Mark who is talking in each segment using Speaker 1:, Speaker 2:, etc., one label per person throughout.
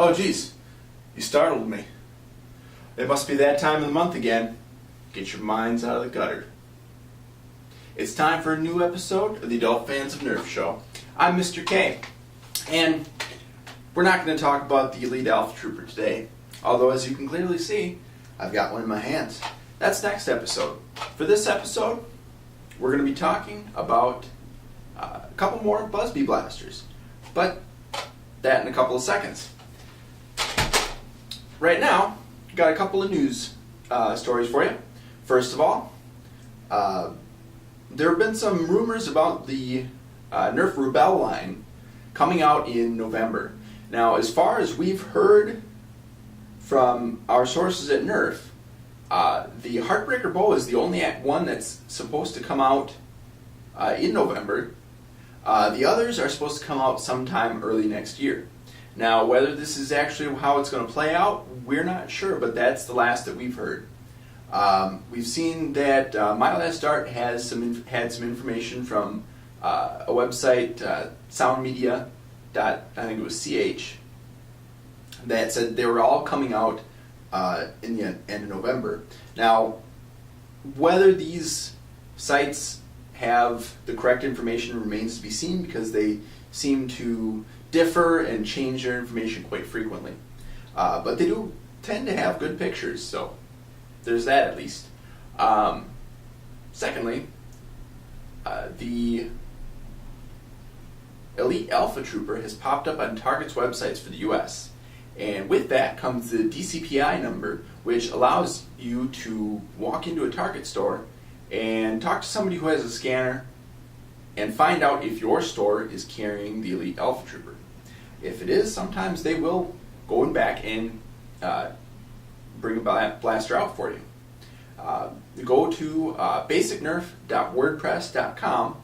Speaker 1: Oh geez, you startled me. It must be that time of the month again. Get your minds out of the gutter. It's time for a new episode of the Adult Fans of Nerf Show. I'm Mr. K, and we're not going to talk about the Elite Alpha Trooper today, although as you can clearly see, I've got one in my hands. That's next episode. For this episode, we're going to be talking about a couple more Buzzbee blasters, but that in a couple of seconds. Right now, got a couple of news stories for you. First of all, there have been some rumors about the Nerf Rebel line coming out in November. Now, as far as we've heard from our sources at Nerf, the Heartbreaker Bow is the only one that's supposed to come out in November. The others are supposed to come out sometime early next year. Now, whether this is actually how it's going to play out, we're not sure, but that's the last that we've heard. We've seen that My Last Dart has had some information from a website, soundmedia. I think it was CH, that said they were all coming out in the end of November. Now, whether these sites have the correct information remains to be seen, because they seem to differ and change their information quite frequently. But they do tend to have good pictures, so there's that at least. Secondly, the Elite Alpha Trooper has popped up on Target's websites for the US. And with that comes the DCPI number, which allows you to walk into a Target store and talk to somebody who has a scanner and find out if your store is carrying the Elite Alpha Trooper. If it is, sometimes they will go in back and bring a blaster out for you. Go to basicnerf.wordpress.com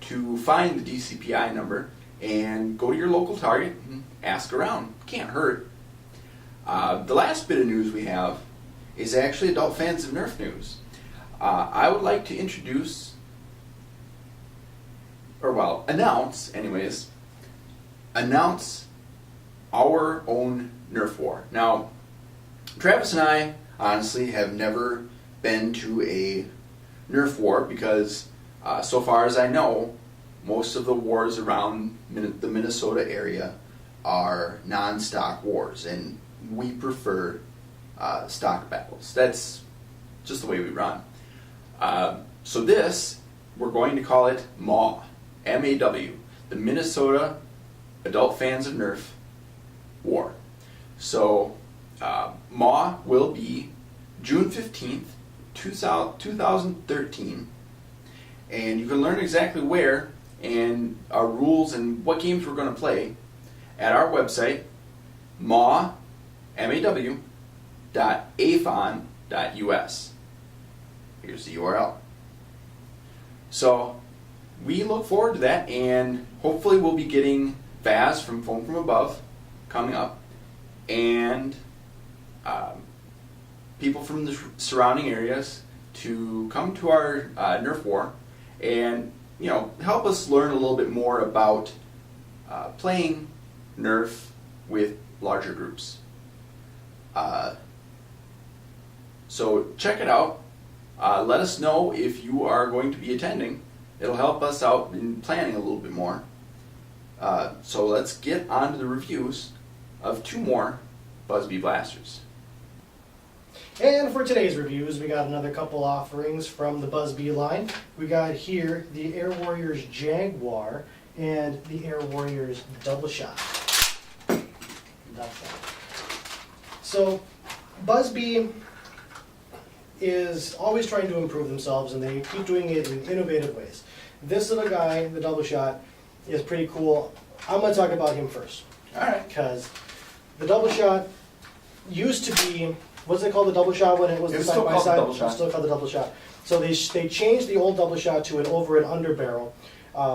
Speaker 1: to find the DCPI number and go to your local Target and ask around. Can't hurt. The last bit of news we have is actually Adult Fans of Nerf news. I would like to announce our own Nerf War. Now, Travis and I honestly have never been to a Nerf War because so far as I know, most of the wars around the Minnesota area are non-stock wars, and we prefer stock battles. That's just the way we run. So this, we're going to call it MAW, M-A-W, the Minnesota Adult Fans of Nerf War. So MAW will be June 15th, 2013, and you can learn exactly where and our rules and what games we're going to play at our website, maw.afon.us. Here's the URL. So we look forward to that, and hopefully we'll be getting Vaz from Phone From Above coming up, and people from the surrounding areas to come to our Nerf War and help us learn a little bit more about playing Nerf with larger groups. So check it out. Let us know if you are going to be attending. It'll help us out in planning a little bit more. So let's get on to the reviews of two more Buzzbee blasters.
Speaker 2: And for today's reviews, we got another couple offerings from the Buzzbee line. We got here the Air Warriors Jaguar and the Air Warriors Double Shot. So Buzzbee is always trying to improve themselves, and they keep doing it in innovative ways. This little guy, the Double Shot, is pretty cool. I'm going to talk about him first.
Speaker 1: Alright.
Speaker 2: Because the Double Shot used to be, what's it called, the Double Shot when it was the side by side? It's still called the Double Shot. So they changed the old Double Shot to an over and under barrel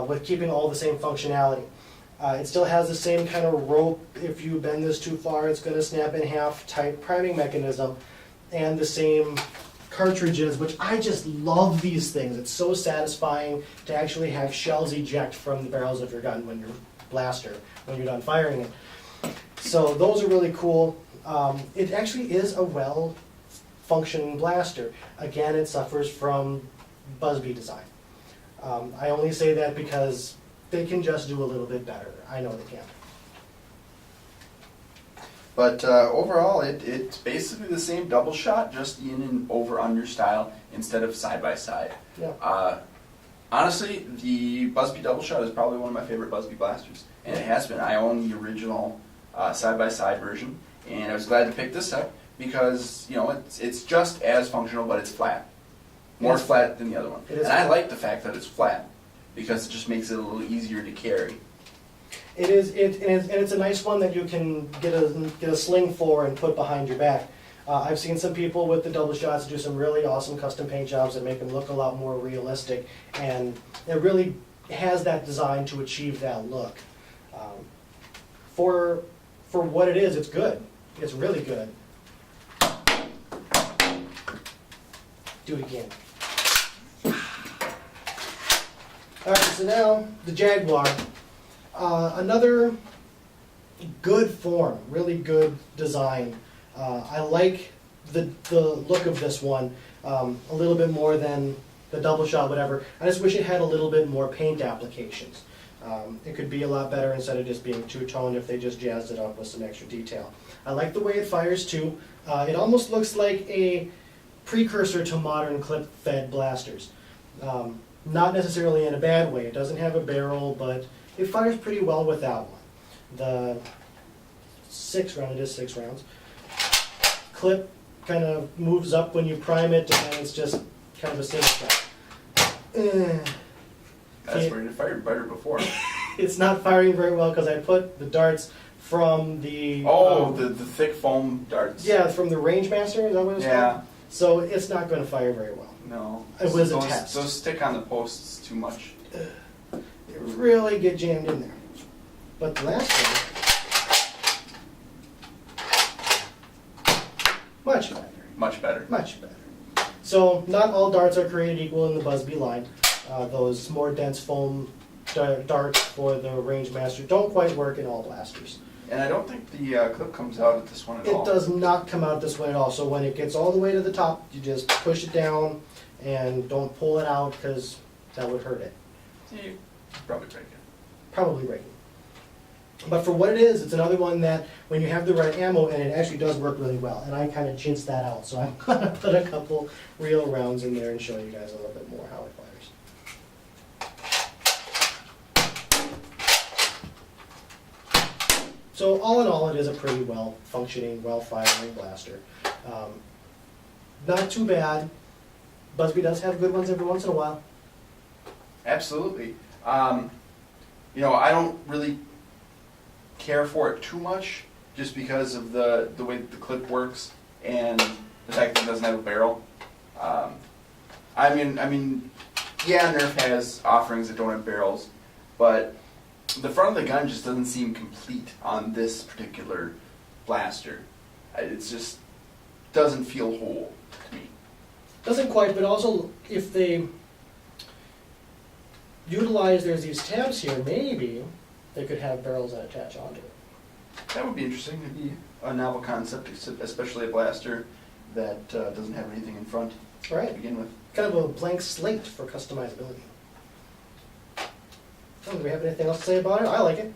Speaker 2: with keeping all the same functionality. It still has the same kind of rope. If you bend this too far, it's going to snap in half type priming mechanism, and the same cartridges, which I just love these things. It's so satisfying to actually have shells eject from the barrels of your gun when you're blaster, when you're done firing it. So those are really cool. It actually is a well-functioning blaster. Again, it suffers from Buzzbee design. I only say that because they can just do a little bit better. I know they can.
Speaker 1: But overall, it's basically the same double shot, just in an over-under style instead of side-by-side.
Speaker 2: Yeah.
Speaker 1: Honestly, the Buzzbee double shot is probably one of my favorite Buzzbee blasters, and it has been. I own the original side-by-side version, and I was glad to pick this up because it's just as functional, but it's flat, more flat than the other one. And I like the fact that it's flat because it just makes it a little easier to carry.
Speaker 2: It is, and it's a nice one that you can get a sling for and put behind your back. I've seen some people with the double shots do some really awesome custom paint jobs that make them look a lot more realistic, and it really has that design to achieve that look. For what it is, it's good. It's really good. Do it again. All right, so now the Jaguar. Another good form, really good design. I like the look of this one a little bit more than the double shot, whatever. I just wish it had a little bit more paint applications. It could be a lot better instead of just being two-toned if they just jazzed it up with some extra detail. I like the way it fires too. It almost looks like a precursor to modern clip-fed blasters. Not necessarily in a bad way. It doesn't have a barrel, but it fires pretty well with that one. The 6-round, it is 6 rounds. Clip kind of moves up when you prime it, and it's just kind of a single shot.
Speaker 1: That's where it fired better before.
Speaker 2: It's not firing very well because I put the darts from the...
Speaker 1: the thick foam darts.
Speaker 2: Yeah, from the Rangemaster, is that what it's called? So it's not going to fire very well.
Speaker 1: No.
Speaker 2: It was a test.
Speaker 1: Those stick on the posts too much.
Speaker 2: They really get jammed in there. But the last one, much better.
Speaker 1: Much better.
Speaker 2: Much better. So not all darts are created equal in the Buzzbee line. Those more dense foam darts for the Rangemaster don't quite work in all blasters.
Speaker 1: And I don't think the clip comes out at this one at all.
Speaker 2: It does not come out this way at all. So when it gets all the way to the top, you just push it down and don't pull it out because that would hurt it.
Speaker 1: You probably break it.
Speaker 2: Probably break it. But for what it is, it's another one that when you have the right ammo, and it actually does work really well. And I kind of jinced that out. So I'm going to put a couple real rounds in there and show you guys a little bit more how it fires. So all in all, it is a pretty well-functioning, well-firing blaster. Not too bad. Buzzbee does have good ones every once in a while.
Speaker 1: Absolutely. I don't really care for it too much, just because of the way that the clip works and the fact that it doesn't have a barrel. I mean, yeah, Nerf has offerings that don't have barrels, but the front of the gun just doesn't seem complete on this particular blaster. It just doesn't feel whole to me.
Speaker 2: Doesn't quite, but also if they utilize, there's these tabs here, maybe they could have barrels that attach onto it.
Speaker 1: That would be interesting. It'd be a novel concept, especially a blaster that doesn't have anything in front to begin with.
Speaker 2: Kind of a blank slate for customizability. Do we have anything else to say about it? I like it.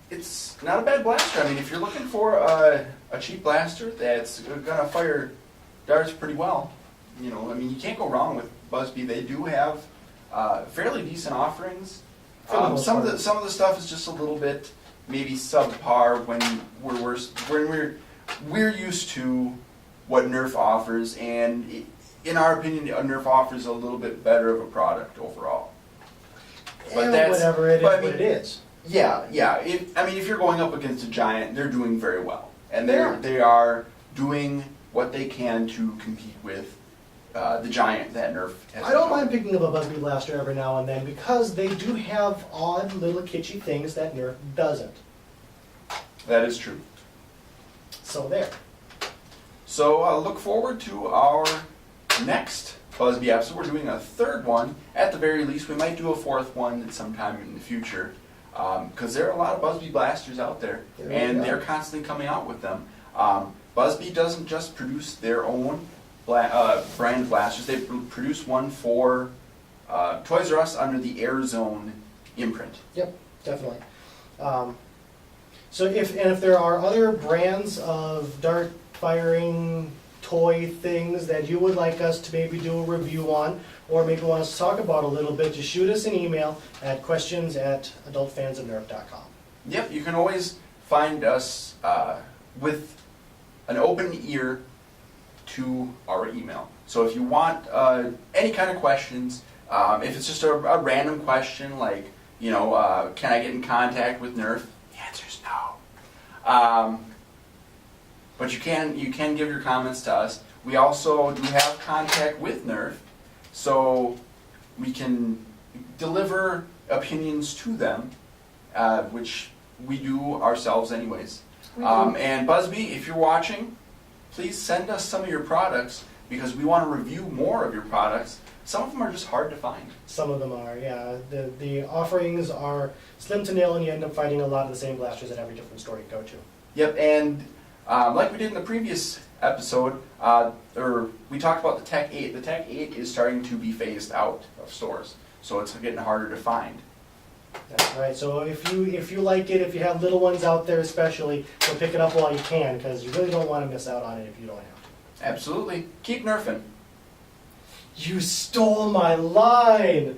Speaker 1: It's not a bad blaster. I mean, if you're looking for a cheap blaster that's going to fire darts pretty well, you can't go wrong with Buzzbee. They do have fairly decent offerings. Some of the stuff is just a little bit maybe subpar when we're used to what Nerf offers, and in our opinion, Nerf offers a little bit better of a product overall.
Speaker 2: But that's whatever it is. What it is.
Speaker 1: Yeah. If you're going up against a giant, they're doing very well, and they are doing what they can to compete with the giant that Nerf has.
Speaker 2: I don't mind picking up a Buzzbee blaster every now and then because they do have odd little kitschy things that Nerf doesn't.
Speaker 1: That is true.
Speaker 2: So there.
Speaker 1: So look forward to our next Buzzbee episode. We're doing a third one. At the very least, we might do a fourth one at some time in the future. because there are a lot of Buzzbee blasters out there, and they're constantly coming out with them. Buzzbee doesn't just produce their own brand blasters, they produce one for Toys R Us under the Air Zone imprint.
Speaker 2: Yep, definitely. So if there are other brands of dart firing toy things that you would like us to maybe do a review on, or maybe want us to talk about a little bit, just shoot us an email at questions@adultfansofnerf.com.
Speaker 1: Yep, you can always find us with an open ear to our email. So if you want any kind of questions, if it's just a random question like, you know, can I get in contact with Nerf? The answer is no. But you can give your comments to us. We also do have contact with Nerf, so we can deliver opinions to them, which we do ourselves anyways. And Buzzbee, if you're watching, please send us some of your products because we want to review more of your products. Some of them are just hard to find.
Speaker 2: Some of them are, yeah. The offerings are slim to nil, and you end up finding a lot of the same blasters at every different store you go to.
Speaker 1: Yep, and like we did in the previous episode, we talked about the Tech 8. The Tech 8 is starting to be phased out of stores, so it's getting harder to find.
Speaker 2: That's right. So if you like it, if you have little ones out there especially, go pick it up while you can, because you really don't want to miss out on it if you don't have to.
Speaker 1: Absolutely. Keep nerfing.
Speaker 2: You stole my line!